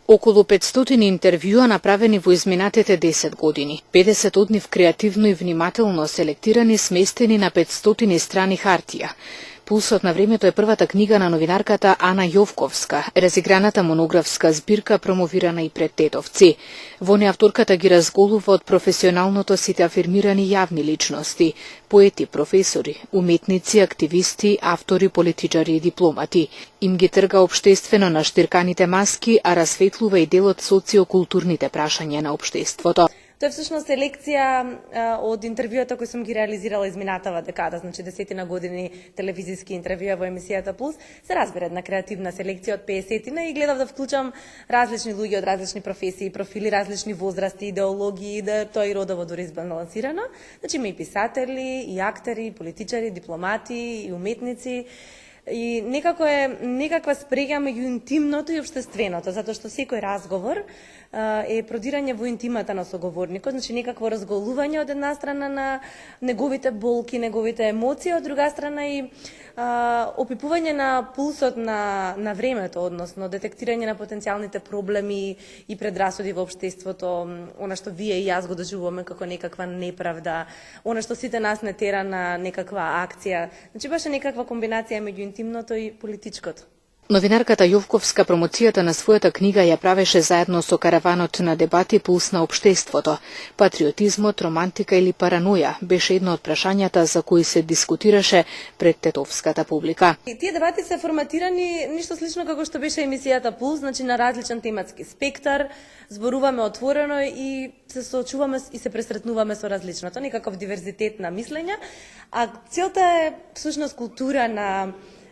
Околу 500 интервјуа направени во изминатите 10 години. 50 од нив креативно и внимателно селектирани, сместени на 500 страни хартија. Пулсот на времето е првата книга на новинарката Ана Јовковска, разиграната монографска збирка промовирана и пред тетовци. Во неа авторката ги разголува од професионалното сите афирмирани јавни личности, поети, професори, уметници, активисти, автори, политичари и дипломати. Им ги трга општествено на штирканите маски, а расветлува и дел од социокултурните прашања на општеството. Тоа е всушност селекција од интервјуата кои сум ги реализирала изминатава декада, значи 10 години телевизиски интервјуа во емисијата Пулс. Се разбира една креативна селекција од 50-тина и гледав да вклучам различни луѓе од различни професии, профили, различни возрасти, идеологии, да тоа и родово дури избалансирано. Значи има и писатели, и актери, и политичари, дипломати, и уметници. И некако е некаква спрега меѓу интимното и општественото, затоа што секој разговор е продирање во интимата на соговорникот, значи некакво разголување од една страна на неговите болки, неговите емоции, од друга страна и опипување на пулсот на времето, односно детектирање на потенцијалните проблеми и предрасуди во општеството, она што вие и јас го доживуваме како некаква неправда, она што сите нас не тера на некаква акција. Значи баш е некаква комбинација меѓу интимното и политичкото. Новинарката Јовковска промоцијата на својата книга ја правеше заедно со караванот на дебати Пулс на општеството. Патриотизмот, романтика или параноја беше едно од прашањата за кои се дискутираше пред тетовската публика. Тие дебати се форматирани ништо слично како што беше емисијата Пулс, значи на различен тематски спектар, зборуваме отворено и се соочуваме и се пресретнуваме со различното, некаков диверзитет на мислења, а целта е всушност култура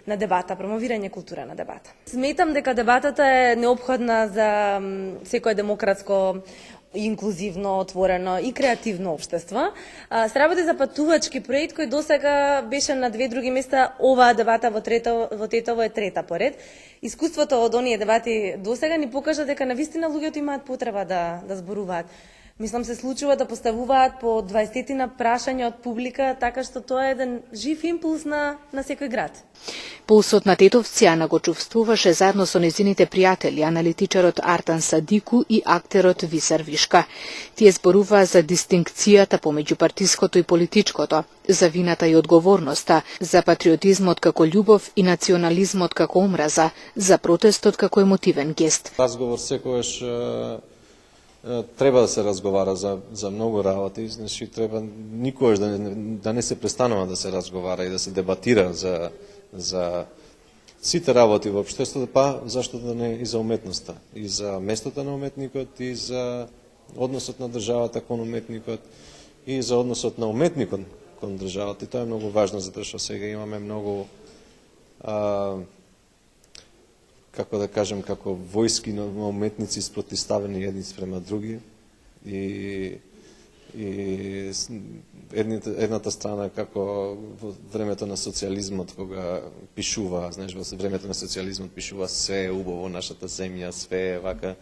на дебата, промовирање култура на дебата. Сметам дека дебатата е неопходна за секое демократско, инклузивно, отворено и креативно општество. Се работи за патувачки проект кој досега беше на 2 други места, оваа дебата во Тетово е трета поред. Искуството од оние дебати досега ни покажа дека навистина луѓето имаат потреба да зборуваат. Мислам се случува да поставуваат по 20 прашања од публика, така што тоа е еден жив импулс на секој град. Пулсот на тетовци Ана го чувствуваше заедно со незините пријатели, аналитичарот Артан Садику и актерот Висар Вишка. Тие зборуваа за дистинкцијата помеѓу партиското и политичкото, за вината и одговорноста, за патриотизмот како љубов и национализмот како омраза, за протестот како емотивен гест. Разговор секогаш треба да се разговара за многу работи, значи треба никогаш да не се престанува да се разговара и да се дебатира за сите работи во општеството, па зашто да не и за уметноста, и за местото на уметникот, и за односот на државата кон уметникот, и за односот на уметникот кон државата. И тоа е многу важно, затоа што сега имаме многу како да кажем, како војски на уметници спротиставени едни спрема други и едната страна како во времето на социјализмот кога пишува, знаеш, во времето на социјализмот пишува се е убаво нашата земја, све е вака,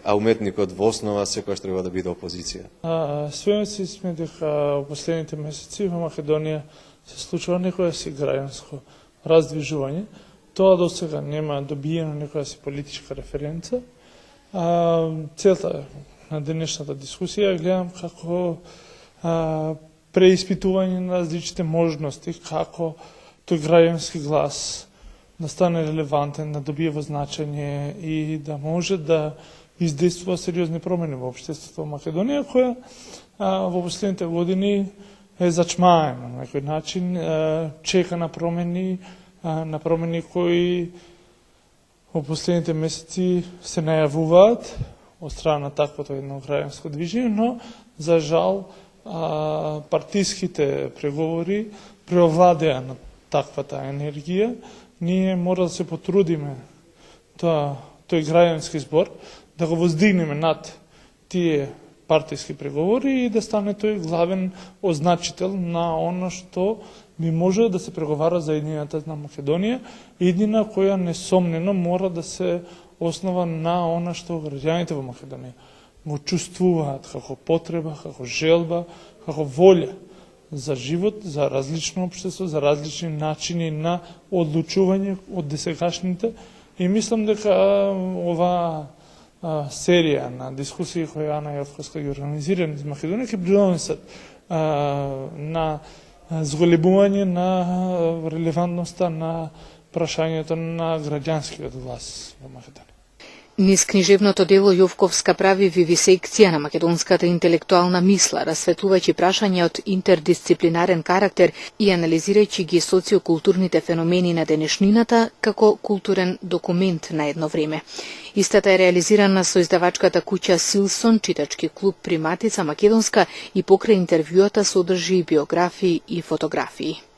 а уметникот во основа секогаш треба да биде опозиција. Сведоци сме дека во последните месеци во Македонија се случува некоја си граѓанско раздвижување. Тоа до сега нема добиено некоја си политичка референца. Целта на денешната дискусија гледам како преиспитување на различните можности, како тој граѓански глас да стане релевантен, да добие во значење и да може да издействува сериозни промени во општеството во Македонија, која во последните години е зачмаена на некој начин, чека на промени кои во последните месеци се најавуваат од страна на таквото едно граѓанско движење, но за жал партиските преговори преовладеа на таквата енергија. Ние мора да се потрудиме тој граѓански збор да го воздигнеме над тие партиски преговори и да стане тој главен означител на оно што би можело да се преговара за единината на Македонија, еднина која несомнено мора да се основа на она што граѓаните во Македонија го чувствуваат како потреба, како желба, како волја за живот, за различно општество, за различни начини на одлучување од досегашните И мислам дека ова серија на дискусии кои Ана Јовковска ги организира низ Македонија ќе придонесат на зголемување на релевантноста на прашањето на граѓанскиот глас во Македонија. Низ книжевното дело Јовковска прави вивисекција на македонската интелектуална мисла, расветлувајќи прашања од интердисциплинарен карактер и анализирајќи ги социокултурните феномени на денешнината како културен документ на едно време. Истата е реализирана со издавачката куќа Силсон, читачки клуб при Матица Македонска и покрај интервјуата содржи биографии и фотографии.